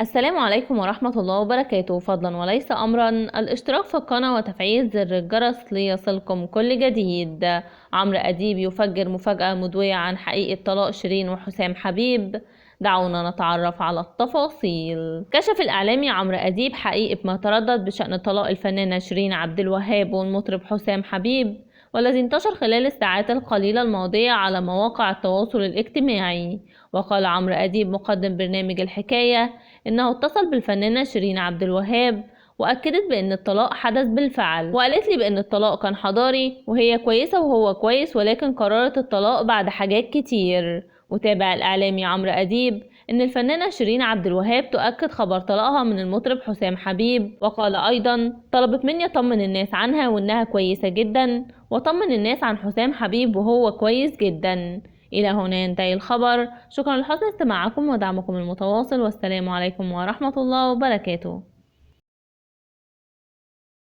السلام عليكم ورحمة الله وبركاته. فضلا وليس أمرا الاشتراك في القناة وتفعيل زر الجرس ليصلكم كل جديد. عمرو أديب يفجر مفاجأة مدوية عن حقيقة طلاق شيرين وحسام حبيب. دعونا نتعرف على التفاصيل. كشف الإعلامي عمرو أديب حقيقة ما تردد بشأن طلاق الفنانة شيرين عبد الوهاب والمطرب حسام حبيب، والذي انتشر خلال الساعات القليلة الماضية على مواقع التواصل الاجتماعي. وقال عمرو أديب مقدم برنامج الحكاية إنه اتصل بالفنانة شيرين عبد الوهاب وأكدت بأن الطلاق حدث بالفعل، وقالت لي بأن الطلاق كان حضاري وهي كويسة وهو كويس، ولكن قررت الطلاق بعد حاجات كتير. وتابع الإعلامي عمرو أديب إن الفنانة شيرين عبد الوهاب تؤكد خبر طلاقها من المطرب حسام حبيب، وقال أيضا: طلبت مني أطمن الناس عنها وإنها كويسة جدا، وطمن الناس عن حسام حبيب وهو كويس جدا. إلى هنا ينتهي الخبر. شكرا لحسن استماعكم ودعمكم المتواصل، والسلام عليكم ورحمة الله وبركاته.